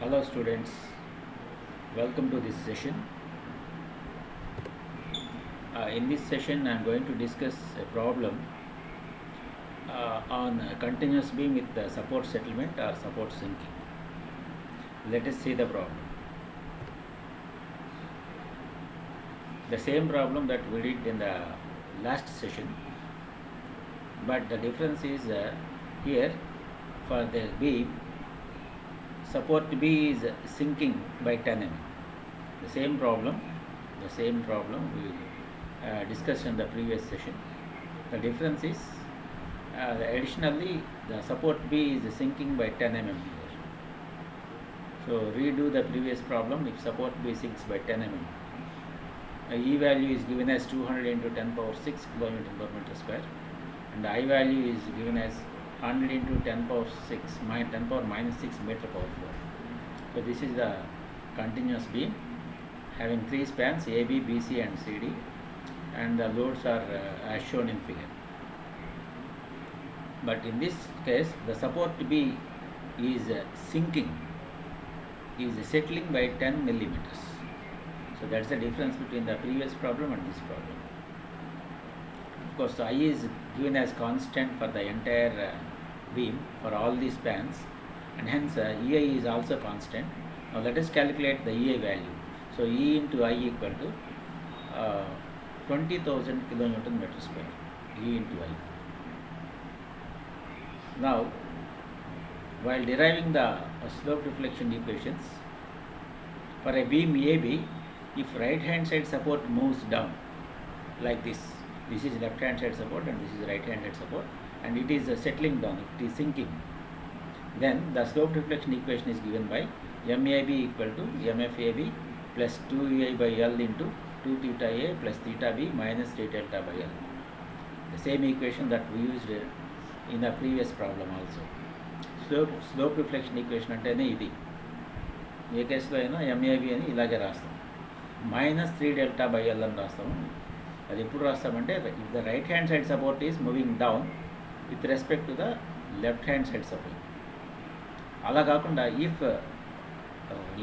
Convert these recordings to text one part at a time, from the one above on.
Hello students, welcome to this session. In this session I am going to discuss a problem on a continuous beam with the support settlement or support sinking. Let us see the problem. The same problem that we did in the last session, but the difference is here for the beam support B is sinking by 10 mm. The same problem we discussed in the previous session. The difference is additionally the support B is sinking by 10 mm here. So redo the previous problem. If support B sinks by 10 mm, E value is given as 200 into 10 power 6 kN per meter square, and the I value is given as 100 into 10 power 6 10 power minus 6 meter power 4. So this is the continuous beam having three spans AB, BC and CD, and the loads are as shown in figure. But in this case the support B is sinking, is settling by 10 millimeters. So that's the difference between the previous problem and this problem. Of course, I is given as constant for the entire beam for all these spans, and hence EI is also constant. Now let us calculate the EI value. So E into I equal to 20,000 kilonewton meter square, E into I. Now, while deriving the slope reflection equations for a beam AB, if right hand side support moves down like this is left hand side support and this is right hand side support, and it is settling down, if it is sinking, then the slope reflection equation is given by MAB equal to MFAB plus 2EI by L into 2 theta A plus theta B minus 3 delta by L. The same equation that we used in the previous problem also. Slope reflection equation అంటేనే ఇది. ఏ కేసులో అయినా MAB అని ఇలాగే రాస్తాం, minus 3 delta by L అని రాస్తాము. అది ఎప్పుడు రాస్తామంటే if the right hand side support is moving down with respect to the left hand side support. అలా కాకుండా if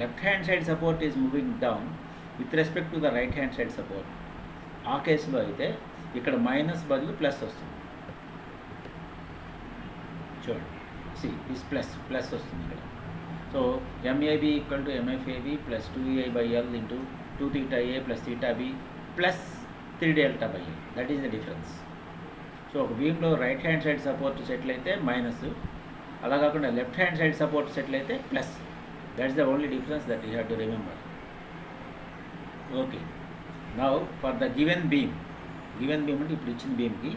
left hand side support is moving down with respect to the right hand side support, ఆ కేసులో అయితే ఇక్కడ minus బదులు plus వస్తుంది. చూడండి, this plus వస్తుంది ఇక్కడ. So MAB equal to MFAB plus 2EI by L into 2 theta A plus theta B plus 3 delta by L. That is the difference. So ఒక బీమ్లో right hand side support settle అయితే minus, అలా కాకుండా left hand side support settle అయితే plus. That's the only difference that you have to remember. Okay, now for the given beam అంటే ఇప్పుడు ఇచ్చిన బీమ్కి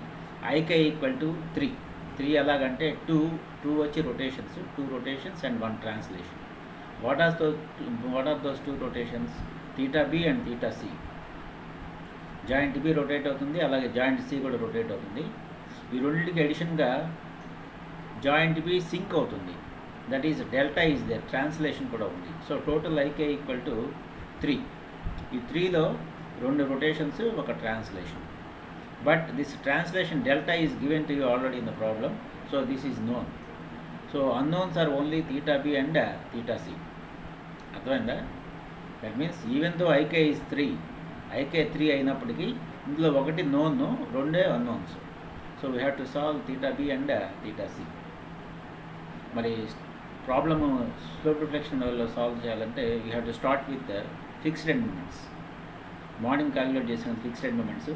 IK equal to 3 ఎలాగంటే 2 వచ్చి rotations, 2 rotations and 1 translation. What are those 2 rotations? theta B and theta C. Joint B rotate అవుతుంది, అలాగే joint C కూడా rotate అవుతుంది. ఈ రెండింటికి అడిషన్గా జాయింట్ B సింక్ అవుతుంది, that is delta is there, translation కూడా ఉంది. So total IK equal to 3. ఈ 3లో 2 రొటేషన్స్, ఒక translation. But this translation delta is given to you already in the problem, so this is known. So unknowns are only theta B and theta C. అర్థమైందా? That means even though IK is 3, IK 3 అయినప్పటికీ ఇందులో ఒకటి known, 2 unknowns. So we have to solve theta B and theta C. మరి problem slope reflection లెవెల్లో solve చేయాలంటే you have to start with fixed end moments. Morning calculate చేసిన fixed end moments.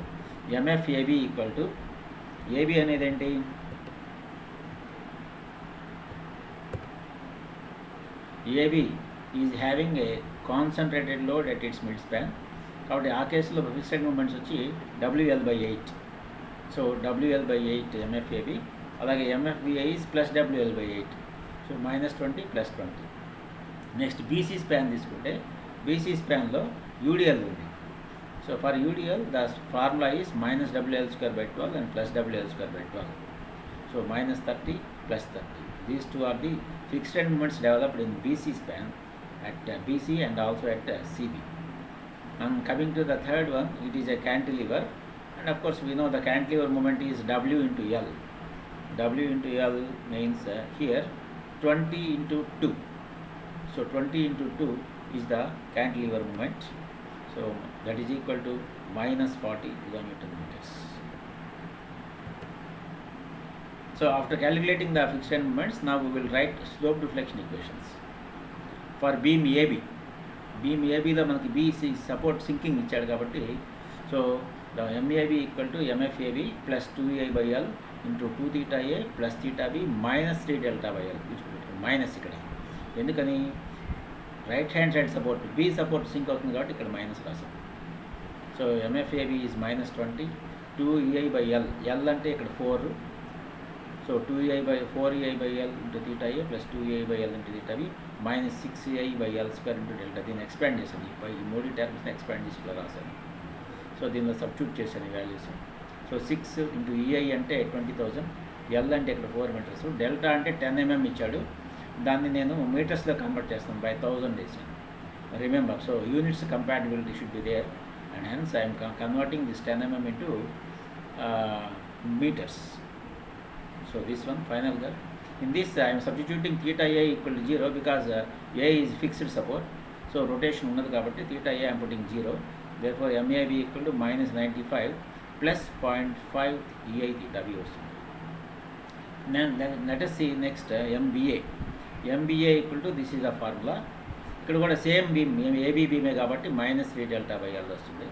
MFAB equal to, AB అనేది ఏంటి? AB is having a concentrated load at its mid span. కాబట్టి ఆ కేసులో fixed moments వచ్చి WL/8. So WL/8 MFAB, అలాగే MFBI is plus WL/8. So -20 plus 20. Next BC span తీసుకుంటే BC స్పాన్లో UDL ఉంది. So for UDL the formula is -WL²/12 and plus WL²/12. So -30 plus 30. These two are the fixed end moments developed in BC span at BC and also at CB. And coming to the third one, it is a cantilever, and of course we know the cantilever moment is W into L. W into L means here 20 into 2. So So 20 into 2 is the cantilever moment. So that is equal to minus 40 kilonewton meters. So after calculating the fixed end moments, now we will write slope deflection equations for beam AB. Beam AB లో మనకి BC support sinking ఇచ్చాడు కాబట్టి so the MAB equal to MFAB plus 2EI/L into 2 theta A plus theta B minus 3 delta by L. Minus ఇక్కడ ఎందుకని right hand side support B support sink అవుతుంది కాబట్టి ఇక్కడ minus రాసాం. So MFAB is minus 20 2EI/L. L అంటే ఇక్కడ 4. So 4EI/L into theta A plus 2EI/L into theta B minus 6EI/L square into delta. దీన్ని expand చేశాను, ఈ మూడు టర్మ్స్ని ఎక్స్పాండ్ చేసి ఇలా రాశాను. సో దీనిలో సబ్స్టిట్యూట్ చేశాను ఈ వాల్యూస్. సో 6 into EI అంటే 20,000, L అంటే ఇక్కడ 4 మీటర్స్, డెల్టా అంటే 10 mm ఇచ్చాడు, దాన్ని నేను మీటర్స్లో కన్వర్ట్ చేస్తాను, బై 1000 వేసాను. Remember, so units compatibility should be there and hence I'm converting this 10 mm into meters. So this one finally, in this I am substituting theta A equal to 0 because A is fixed support, so rotation ఉన్నది కాబట్టి theta A I am putting 0, therefore MAB equal to minus 95 plus 0.5 EI theta B వస్తుంది. Then let us see next MBA. MBA equal to, this is the formula, ఇక్కడ కూడా same beam AB బీమే కాబట్టి minus 3 delta by L వస్తుంది.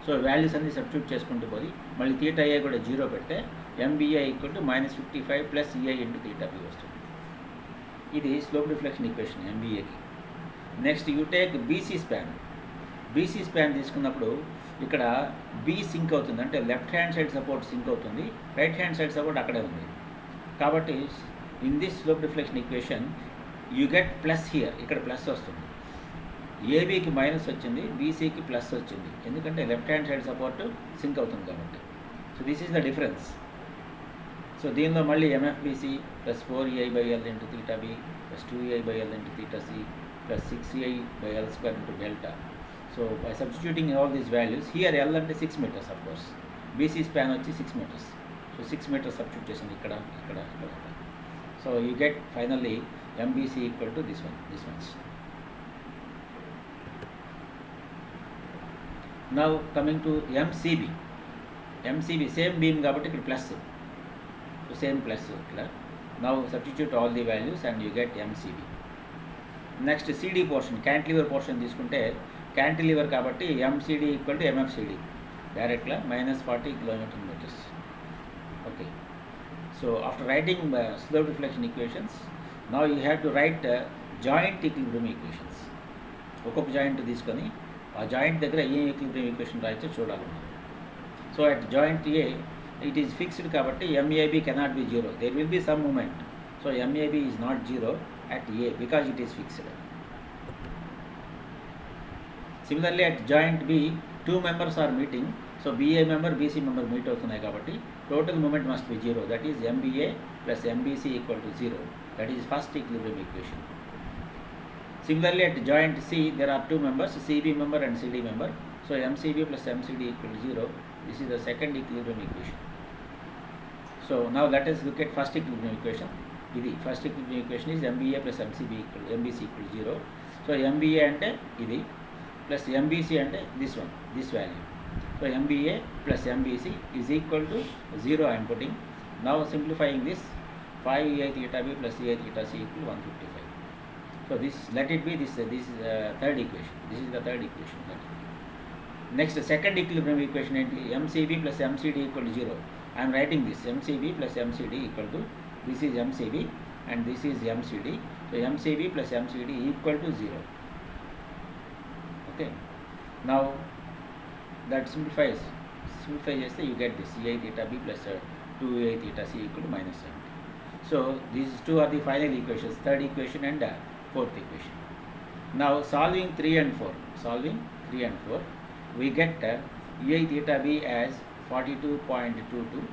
So values అన్ని substitute చేసుకుంటూ పోయి మళ్ళీ theta A కూడా 0 పెడితే MBA equal to minus 55 plus EI into theta B వస్తుంది. ఇది స్లోప్ డిఫ్లెక్షన్ ఈక్వేషన్ MBAకి. Next you take BC span. BC span తీసుకున్నప్పుడు ఇక్కడ B సింక్ అవుతుంది, అంటే left hand side support sink అవుతుంది, రైట్ హ్యాండ్ సైడ్ సపోర్ట్ అక్కడే ఉంది కాబట్టి in this slope deflection equation you get plus here, ఇక్కడ ప్లస్ వస్తుంది. ఏబీకి మైనస్ వచ్చింది, బీసీకి ప్లస్ వచ్చింది, ఎందుకంటే left hand side support sink అవుతుంది కాబట్టి. So this is the difference. So దీనిలో మళ్ళీ MFBC plus 4EI/L into theta B plus 2EI/L into theta C plus 6EI/L square into delta. So by substituting all these values, here L అంటే 6 metres of course, BC span వచ్చి 6 metres. So 6 metres substitute చేసింది ఇక్కడ ఇక్కడ ఇక్కడ. So you get finally MBC equal to this much. Now coming to MCB. MCB same beam కాబట్టి ఇక్కడ plus, same plus ఇక్కడ. Now substitute all the values and you get MCB. Next CD portion, cantilever portion తీసుకుంటే cantilever కాబట్టి MCD equal to MFCD డైరెక్ట్గా minus 40 kilonewton meters. Okay, so after writing slope deflection equations, now you have to write joint equilibrium equations. ఒక్కొక్క joint తీసుకొని ఆ joint దగ్గర ఏ equilibrium equation రాయొచ్చో చూడాలి. So at joint A it is fixed కాబట్టి MAB cannot be 0, there will be some moment. So MAB is not 0 at A because it is fixed. Similarly at joint B, two members are meeting, so BA member BC member meet అవుతున్నాయి కాబట్టి total moment must be 0, that is MBA plus MBC equal to 0, that is first equilibrium equation. Similarly at joint C, there are two members, CB member and CD member, so MCB plus MCD equal to 0, this is the second equilibrium equation. So now let us look at first equilibrium equation. ఇది first equilibrium equation is MBA plus MBC equal 0. So MBA అంటే ఇది plus MBC అంటే this value. So MBA plus MBC is equal to 0 I'm putting. Now simplifying this 5EI theta B plus EI theta C equal 155. So this let it be this third equation. This is the third equation. Next second equilibrium equation ఏంటి? MCB plus MCD equal to 0. I'm writing this MCB plus MCD equal to, this is MCB and this is MCD, so MCB plus MCD equal to 0. Okay, now that simplify చేస్తే you get this EI theta B plus 2EI theta C equal to minus 70. So these two are the final equations, third equation and fourth equation. Now solving 3 and 4, we get EI theta B as 42.22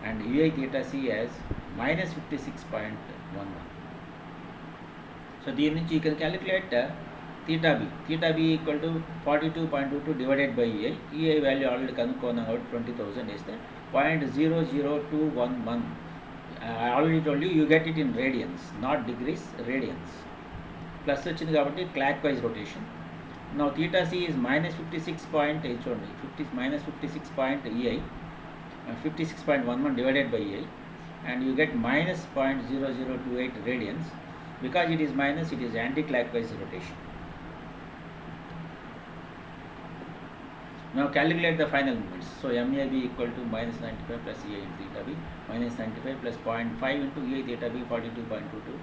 and EI theta C as minus 56.11. So దీని నుంచి you can calculate theta B equal to 42.22 divided by EI value already కనుక్కున్నాం కాబట్టి 20,000 వేస్తే 0.00211 I already told you get it in radians, not degrees, radians. Plus వచ్చింది కాబట్టి clockwise rotation. Now theta c is minus 56 point, చూడండి 56 point EI, 56.11 divided by EI, and you get minus 0.0028 radians. Because it is minus, it is anti-clockwise rotation. Now calculate the final moments. So MAB equal to minus 95 plus EI into theta b, minus 95 plus 0.5 into EI theta b, 42.22.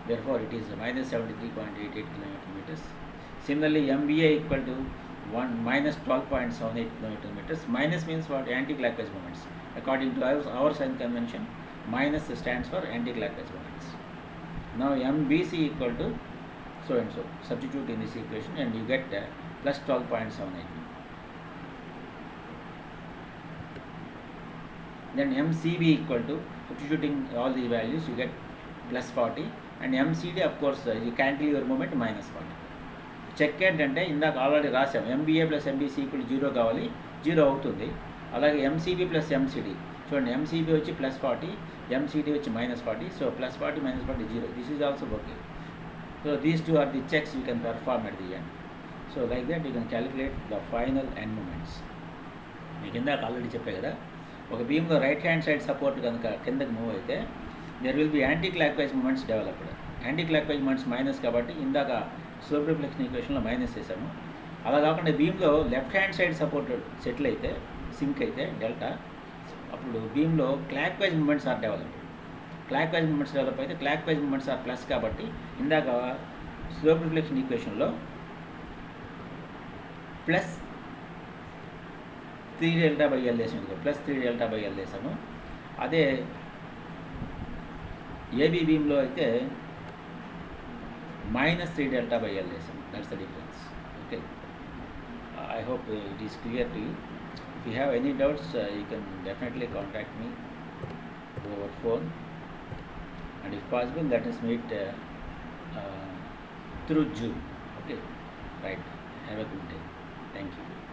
Therefore, it is minus 73.88 km. Similarly, MBA equal to minus 12.78 km. Minus means what? Anti-clockwise moments. According to our sign convention, minus stands for anti-clockwise moments. Now MBC equal to so and so. Substitute in this equation and you get plus 12.78. Then MCB equal to, substituting all these values, you get plus 40, and MCD of course you cantilever moment minus 40. Check ఏంటంటే ఇందాక already రాసాం, MBA plus MBC equal 0 కావాలి, 0 అవుతుంది. అలాగే MCB plus MCD చూడండి, MCB వచ్చి plus 40, MCD వచ్చి minus 40, so plus 40 minus 40 0. This is also okay. So these two are the checks you can perform at the end. So like that you can calculate the final end moments. మీకు ఇందాక already చెప్పే కదా, ఒక బీమ్లో right hand side support కనుక కిందకి move అయితే there will be anti clockwise moments developed. Anti clockwise moments minus కాబట్టి ఇందాక స్లోప్ రిఫ్లెక్షన్ ఈక్వేషన్లో మైనస్ వేసాము. అలా కాకుండా బీమ్లో left hand side support settle అయితే, సింక్ అయితే డెల్టా, అప్పుడు బీమ్లో clockwise moments are developed. Clockwise moments develop అయితే క్లాక్వైజ్ మూమెంట్స్ ఆర్ ప్లస్ కాబట్టి ఇందాక స్లోప్ రిఫ్లెక్షన్ ఈక్వేషన్లో ప్లస్ 3 డెల్టా బై ఎల్ వేసాము, ప్లస్ 3 డెల్టా బై ఎల్ వేసాము. అదే ఏబీ బీమ్లో అయితే minus 3 delta by L వేసాము. That's the difference. Okay, I hope it is clear to you. If you have any doubts you can definitely contact me over phone, and if possible let us meet through Zoom. Okay, right. Have a good day. Thank you.